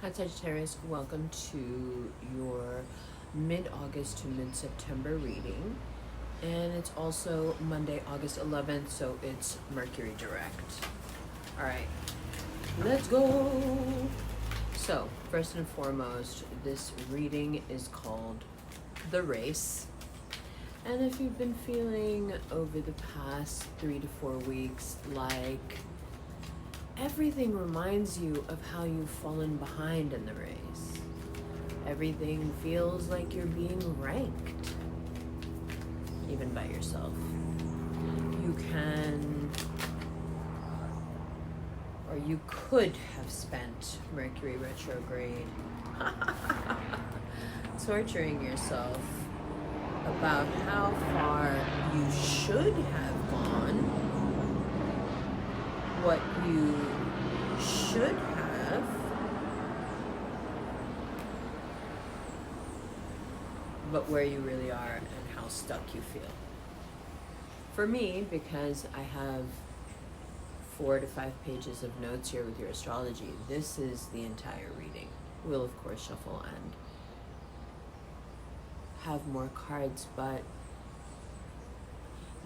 Hi Sagittarius, welcome to your mid-August to mid-September reading. And it's also Monday, August 11th, so it's Mercury direct. Alright, let's go! So, first and foremost, this reading is called The Race. And if you've been feeling over the past 3 to 4 weeks like everything reminds you of how you've fallen behind in the race. Everything feels like you're being ranked, even by yourself. You can, or you could have spent Mercury retrograde torturing yourself about how far you should have gone, what you should have, but where you really are and how stuck you feel. For me, because I have 4 to 5 pages of notes here with your astrology, this is the entire reading. We'll of course shuffle and have more cards, but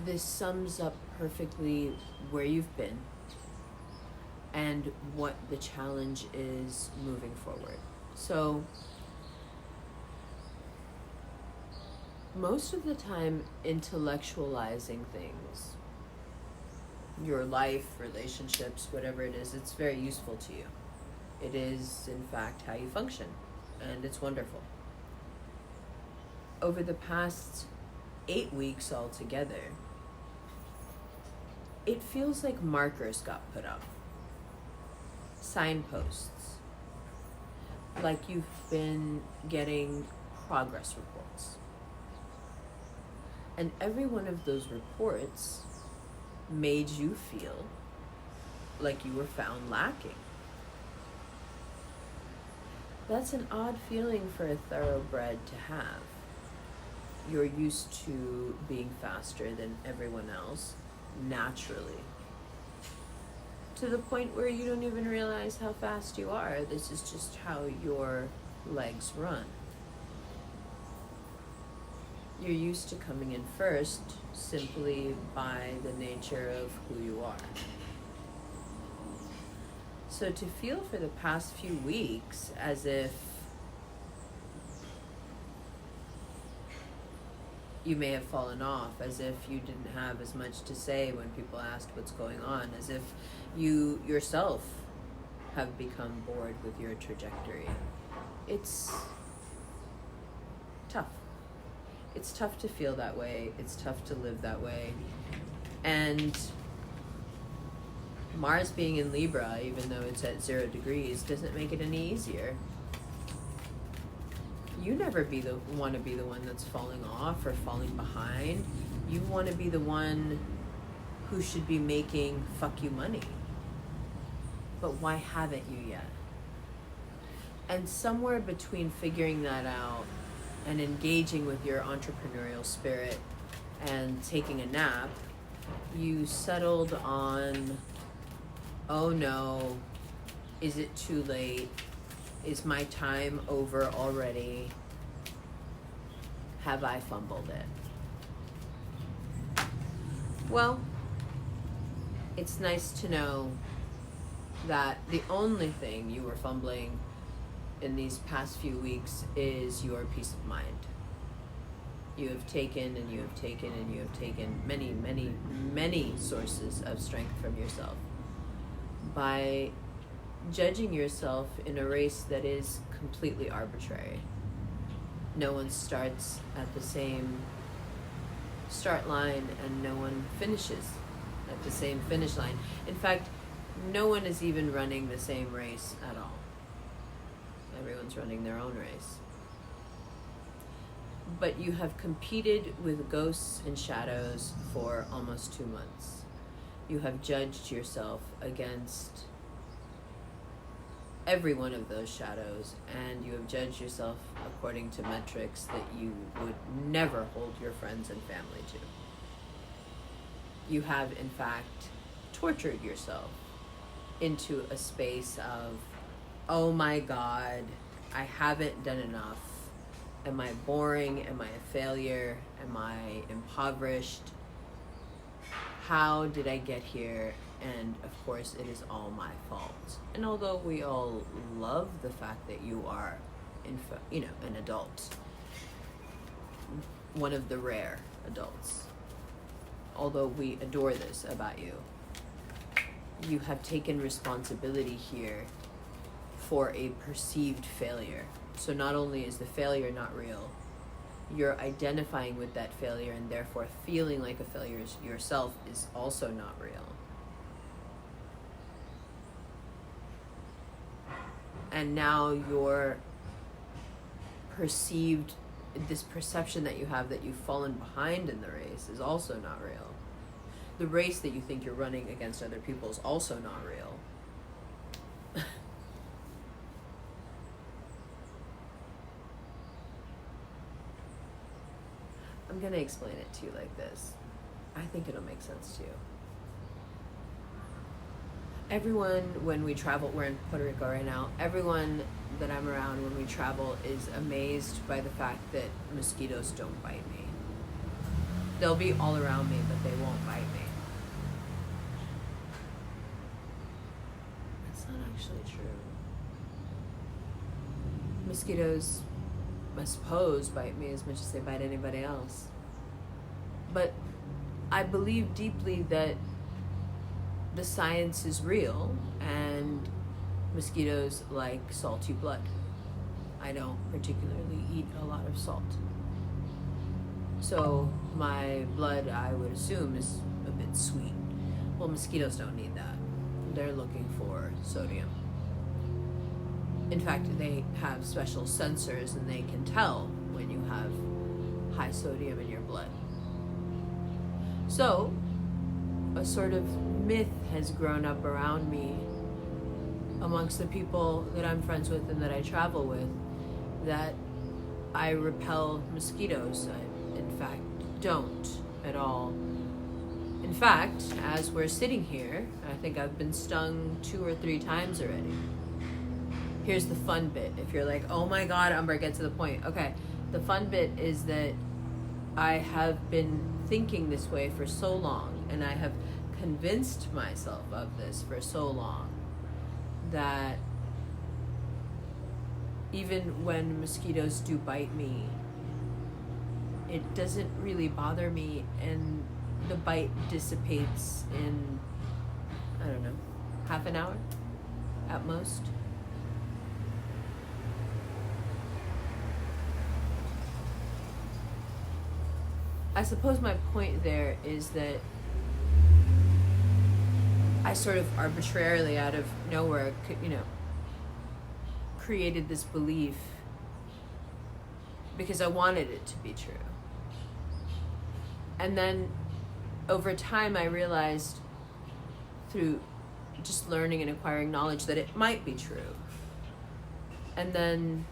this sums up perfectly where you've been and what the challenge is moving forward. So most of the time, intellectualizing things, your life, relationships, whatever it is, it's very useful to you. It is, in fact, how you function, and it's wonderful. Over the past 8 weeks altogether, it feels like markers got put up. Signposts, like you've been getting progress reports. And every one of those reports made you feel like you were found lacking. That's an odd feeling for a thoroughbred to have. You're used to being faster than everyone else, naturally. To the point where you don't even realize how fast you are. This is just how your legs run. You're used to coming in first simply by the nature of who you are. So to feel for the past few weeks as if you may have fallen off, as if you didn't have as much to say when people asked what's going on, as if you yourself have become bored with your trajectory. It's tough. It's tough to feel that way. It's tough to live that way. And Mars being in Libra, even though it's at 0 degrees, doesn't make it any easier. You never want to be the one that's falling off or falling behind. You want to be the one who should be making fuck you money. But why haven't you yet? And somewhere between figuring that out and engaging with your entrepreneurial spirit and taking a nap, you settled on, oh no, is it too late? Is my time over already? Have I fumbled it? Well, it's nice to know that the only thing you were fumbling in these past few weeks is your peace of mind. You have taken and you have taken and you have taken many, many, many sources of strength from yourself by judging yourself in a race that is completely arbitrary. No one starts at the same start line and no one finishes at the same finish line. In fact, no one is even running the same race at all. Everyone's running their own race. But you have competed with ghosts and shadows for almost 2 months. You have judged yourself against every one of those shadows, and you have judged yourself according to metrics that you would never hold your friends and family to. You have, in fact, tortured yourself into a space of oh my God, I haven't done enough. Am I boring? Am I a failure? Am I impoverished? How did I get here? And of course, it is all my fault. And although we all love the fact that you are, an adult, one of the rare adults, although we adore this about you, you have taken responsibility here for a perceived failure. So not only is the failure not real, you're identifying with that failure and therefore feeling like a failure yourself is also not real. And now your this perception that you have that you've fallen behind in the race is also not real. The race that you think you're running against other people is also not real. I'm going to explain it to you like this. I think it'll make sense to you. Everyone, when we travel, we're in Puerto Rico right now, everyone that I'm around when we travel is amazed by the fact that mosquitoes don't bite me. They'll be all around me, but they won't bite me. That's not actually true. Mosquitoes, I suppose, bite me as much as they bite anybody else. But I believe deeply that the science is real and mosquitoes like salty blood. I don't particularly eat a lot of salt. So my blood, I would assume, is a bit sweet. Well, mosquitoes don't need that. They're looking for sodium. In fact, they have special sensors and they can tell when you have high sodium in your blood. So, a sort of myth has grown up around me amongst the people that I'm friends with and that I travel with that I repel mosquitoes. I, in fact, don't at all. In fact, as we're sitting here, I think I've been stung 2 or 3 times already. Here's the fun bit. If you're like, oh my God, Umber, get to the point. Okay, the fun bit is that I have been thinking this way for so long, and I have convinced myself of this for so long, that even when mosquitoes do bite me, it doesn't really bother me, and the bite dissipates in, I don't know, half an hour at most. I suppose my point there is that I sort of arbitrarily, out of nowhere, created this belief because I wanted it to be true. And then over time I realized through just learning and acquiring knowledge that it might be true. And then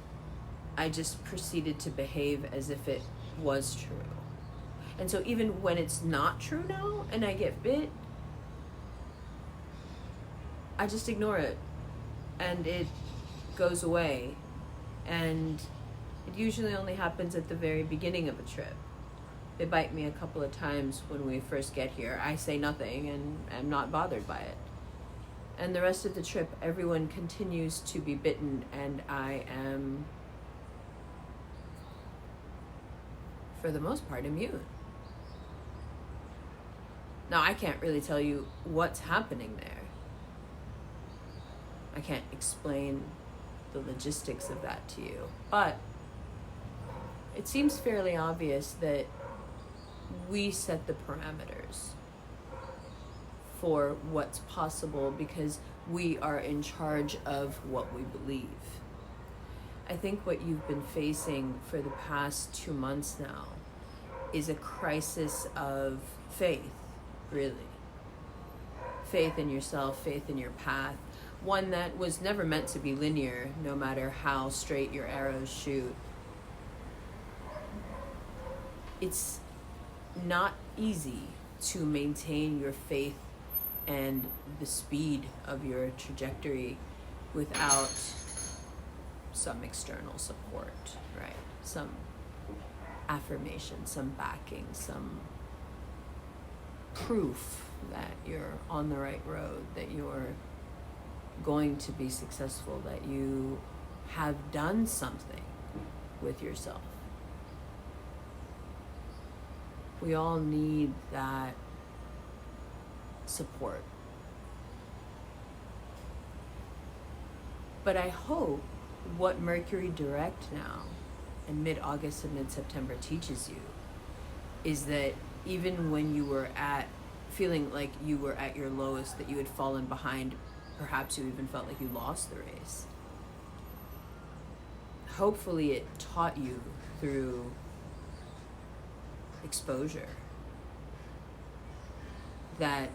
I just proceeded to behave as if it was true. And so even when it's not true now and I get bit, I just ignore it and it goes away. And it usually only happens at the very beginning of a trip. They bite me a couple of times when we first get here. I say nothing and am not bothered by it. And the rest of the trip, everyone continues to be bitten and I am, for the most part, immune. Now, I can't really tell you what's happening there. I can't explain the logistics of that to you. But it seems fairly obvious that we set the parameters for what's possible because we are in charge of what we believe. I think what you've been facing for the past 2 months now is a crisis of faith. Really. Faith in yourself, faith in your path. One that was never meant to be linear, no matter how straight your arrows shoot. It's not easy to maintain your faith and the speed of your trajectory without some external support, right? Some affirmation, some backing, some proof that you're on the right road, that you're going to be successful, that you have done something with yourself. We all need that support. But I hope what Mercury direct now in mid-August and mid-September teaches you is that even when you were feeling like you were at your lowest, that you had fallen behind, perhaps you even felt like you lost the race. Hopefully it taught you through exposure that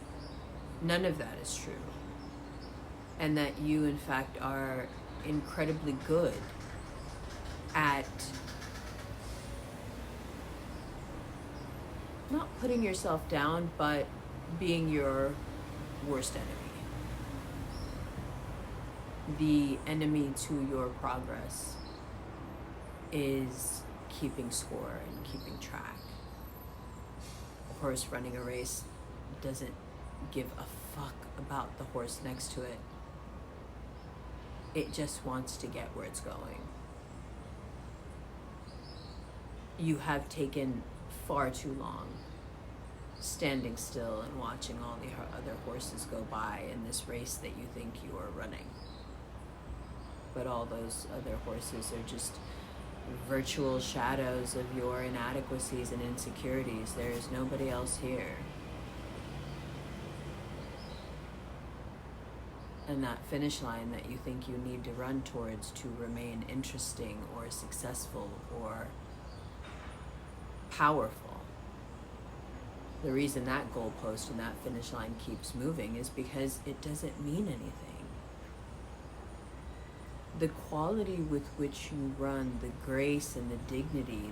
none of that is true, and that you in fact are incredibly good at not putting yourself down, but being your worst enemy. The enemy to your progress is keeping score and keeping track. A horse running a race doesn't give a fuck about the horse next to it. It just wants to get where it's going. You have taken far too long standing still and watching all the other horses go by in this race that you think you are running. But all those other horses are just virtual shadows of your inadequacies and insecurities. There is nobody else here. And that finish line that you think you need to run towards to remain interesting or successful or powerful, the reason that goalpost and that finish line keeps moving is because it doesn't mean anything. The quality with which you run, the grace and the dignity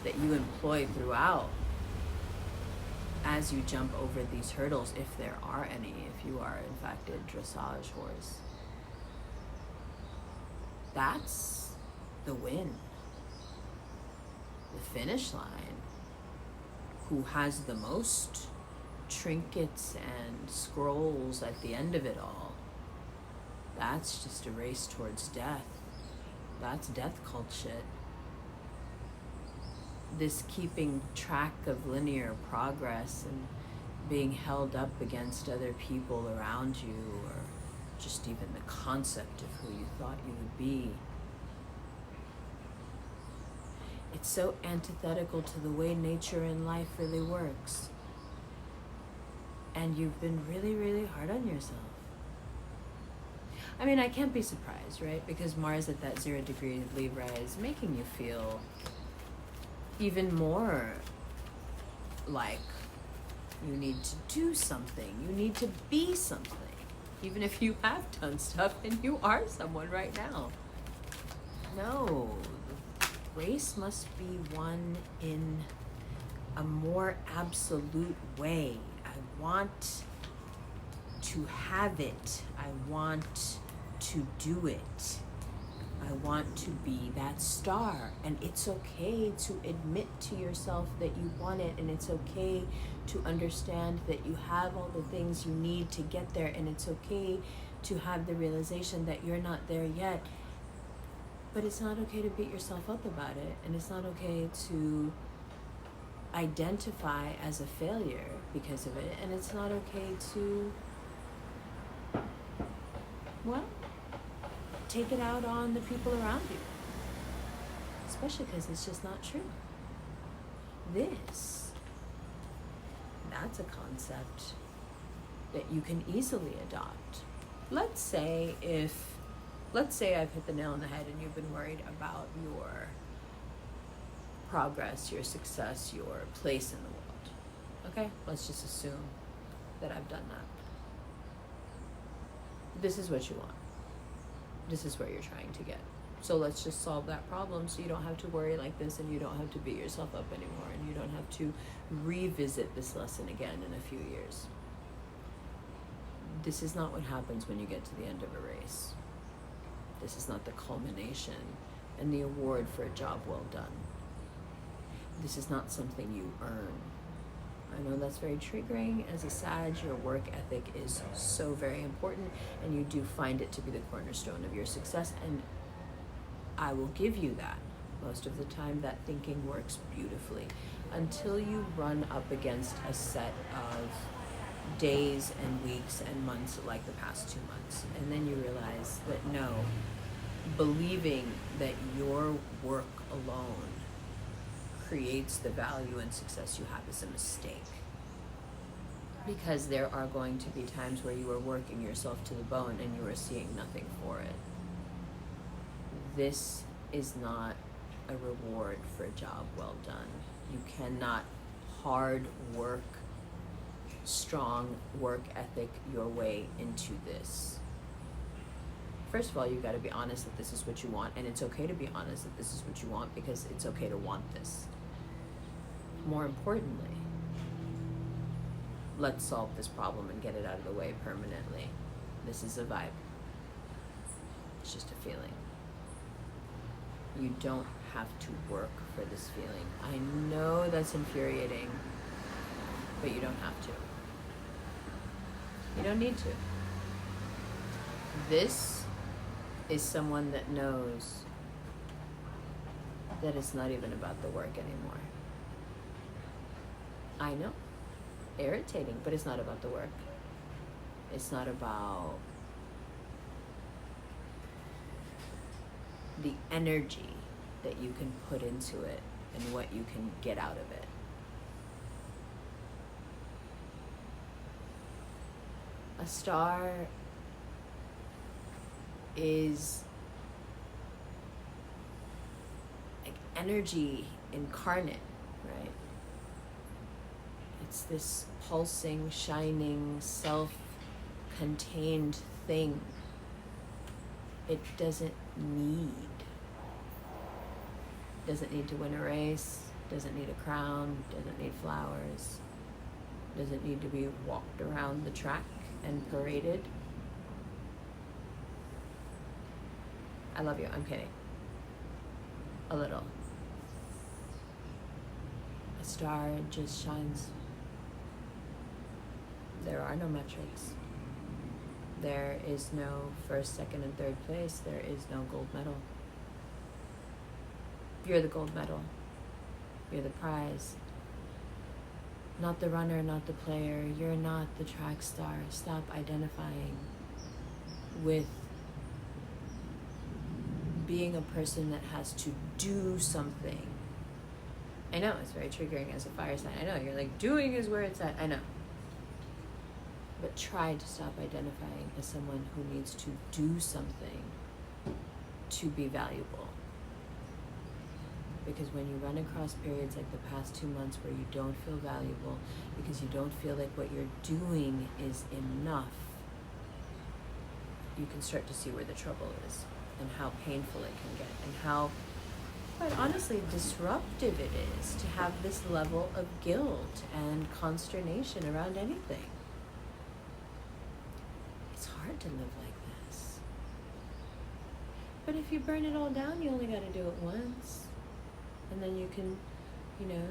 that you employ throughout as you jump over these hurdles, if there are any, if you are in fact a dressage horse, that's the win. The finish line, who has the most trinkets and scrolls at the end of it all, that's just a race towards death. That's death cult shit. This keeping track of linear progress and being held up against other people around you, or just even the concept of who you thought you would be, it's so antithetical to the way nature and life really works. And you've been really, really hard on yourself. I mean, I can't be surprised, right? Because Mars at that 0 degree Libra is making you feel even more like you need to do something. You need to be something. Even if you have done stuff and you are someone right now. No, the race must be won in a more absolute way. I want to have it. I want to do it. I want to be that star. And it's okay to admit to yourself that you want it, and it's okay to understand that you have all the things you need to get there, and it's okay to have the realization that you're not there yet. But it's not okay to beat yourself up about it, and it's not okay to identify as a failure because of it, and it's not okay to, well, take it out on the people around you, especially because it's just not true. That's a concept that you can easily adopt. Let's say I've hit the nail on the head and you've been worried about your progress, your success, your place in the world. Okay, let's just assume that I've done that. This is what you want. This is where you're trying to get. So let's just solve that problem so you don't have to worry like this, and you don't have to beat yourself up anymore, and you don't have to revisit this lesson again in a few years. this is not what happens when you get to the end of a race. This is not the culmination and the award for a job well done. This is not something you earn. I know that's very triggering. As a Sag, your work ethic is so very important, and you do find it to be the cornerstone of your success, and I will give you that. Most of the time, that thinking works beautifully until you run up against a set of days and weeks and months like the past 2 months. And then you realize that no, believing that your work alone creates the value and success you have is a mistake. Because there are going to be times where you are working yourself to the bone and you are seeing nothing for it. This is not a reward for a job well done. You cannot hard work, strong work ethic your way into this. First of all, you've got to be honest that this is what you want, and it's okay to be honest that this is what you want, because it's okay to want this. More importantly, let's solve this problem and get it out of the way permanently. This is a vibe. It's just a feeling. You don't have to work for this feeling. I know that's infuriating, but you don't have to. You don't need to. This is someone that knows that it's not even about the work anymore. I know. Irritating, but it's not about the work. It's not about the energy that you can put into it and what you can get out of it. A star is like energy incarnate, right? It's this pulsing, shining, self-contained thing. It doesn't need to win a race, doesn't need a crown, doesn't need flowers, doesn't need to be walked around the track and paraded. I love you, I'm kidding. A little. A star just shines. There are no metrics. There is no first, second, and third place. There is no gold medal. You're the gold medal. You're the prize. Not the runner, not the player. You're not the track star. Stop identifying with being a person that has to do something. I know, it's very triggering as a fire sign. I know, you're like, doing is where it's at. I know. But try to stop identifying as someone who needs to do something to be valuable. Because when you run across periods like the past 2 months where you don't feel valuable, because you don't feel like what you're doing is enough, you can start to see where the trouble is and how painful it can get and how, quite honestly, disruptive it is to have this level of guilt and consternation around anything. It's hard to live like this. But if you burn it all down, you only got to do it once. And then you can,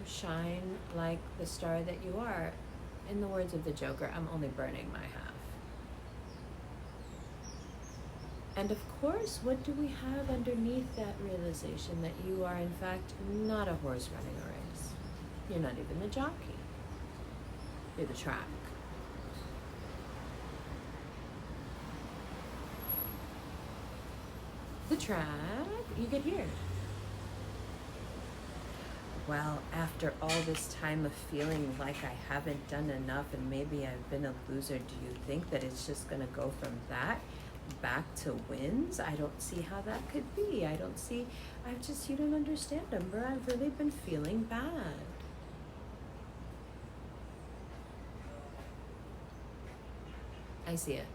shine like the star that you are. In the words of the Joker, I'm only burning my half. And of course, what do we have underneath that realization that you are, in fact, not a horse running a race? You're not even the jockey. You're the track. The track, you get here. Well, after all this time of feeling like I haven't done enough and maybe I've been a loser, do you think that it's just going to go from that back to wins? I don't see how that could be. You don't understand, Amber. I've really been feeling bad. I see it.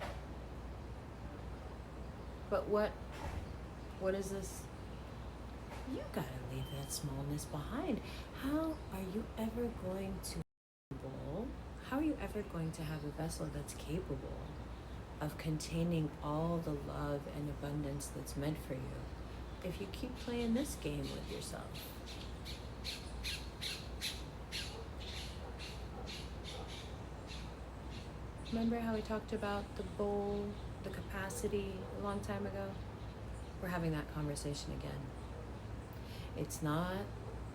But what is this? You gotta leave that smallness behind. How are you ever going to have a vessel that's capable of containing all the love and abundance that's meant for you if you keep playing this game with yourself. Remember how we talked about the bowl, the capacity a long time ago? We're having that conversation again. It's not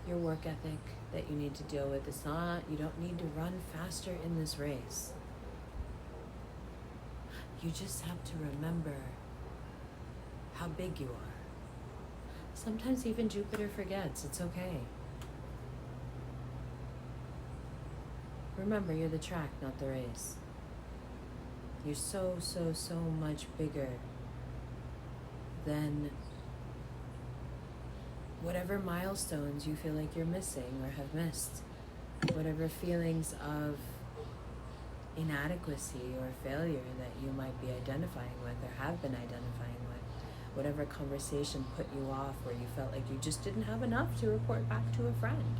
your work ethic that you need to deal with. It's not, you don't need to run faster in this race. You just have to remember how big you are. Sometimes even Jupiter forgets. It's okay. Remember, you're the track, not the race. You're so, so, so much bigger than whatever milestones you feel like you're missing or have missed. Whatever feelings of inadequacy or failure that you might be identifying with or have been identifying with. Whatever conversation put you off where you felt like you just didn't have enough to report back to a friend.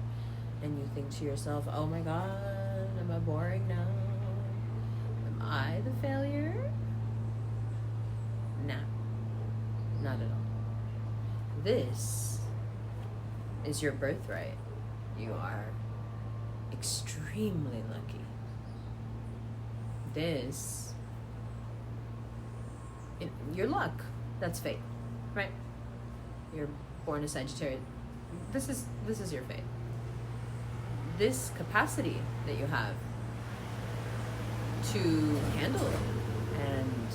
And you think to yourself, oh my God, am I boring now? Am I the failure? Nah, not at all. This is your birthright. You are extremely lucky. This, your luck, that's fate, right? You're born a Sagittarius. This is your fate. This capacity that you have to handle and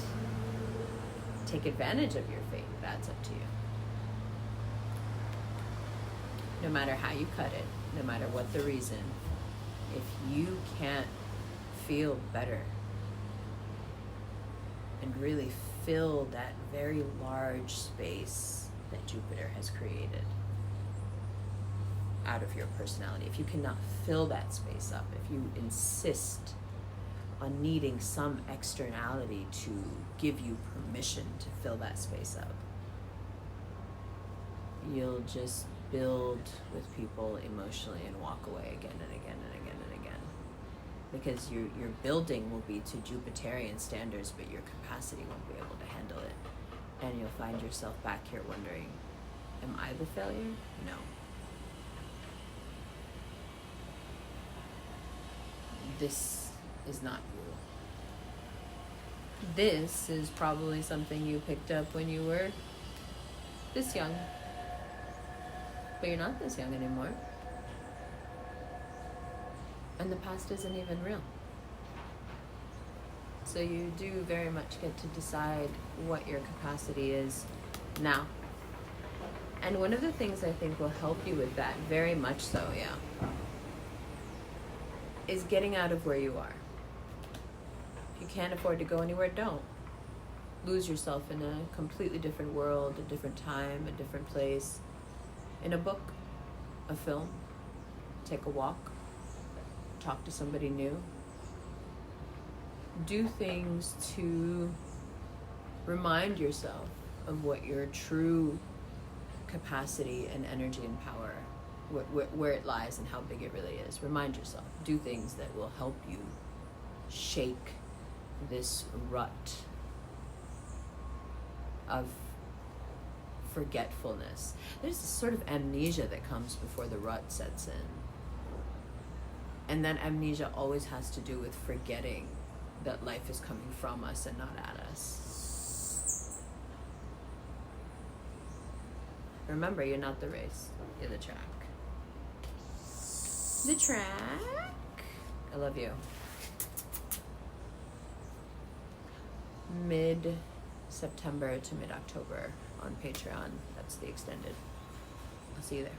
take advantage of your fate, that's up to you. No matter how you cut it, no matter what the reason, if you can't feel better and really fill that very large space that Jupiter has created out of your personality, if you cannot fill that space up, if you insist on needing some externality to give you permission to fill that space up, you'll just build with people emotionally and walk away again and again and again and again. Because your building will be to Jupiterian standards, but your capacity won't be able to handle it. And you'll find yourself back here wondering, am I the failure? No. This is not you. This is probably something you picked up when you were this young. But you're not this young anymore. And the past isn't even real. So you do very much get to decide what your capacity is now. And one of the things I think will help you with that, very much so, yeah, is getting out of where you are. If you can't afford to go anywhere, don't. Lose yourself in a completely different world, a different time, a different place. In a book, a film, take a walk, talk to somebody new. Do things to remind yourself of what your true capacity and energy and power, where it lies and how big it really is. Remind yourself. Do things that will help you shake this rut of forgetfulness. There's this sort of amnesia that comes before the rut sets in. And that amnesia always has to do with forgetting that life is coming from us and not at us. Remember, you're not the race, you're the track. The track. I love you. Mid-September to mid-October on Patreon. That's the extended. I'll see you there.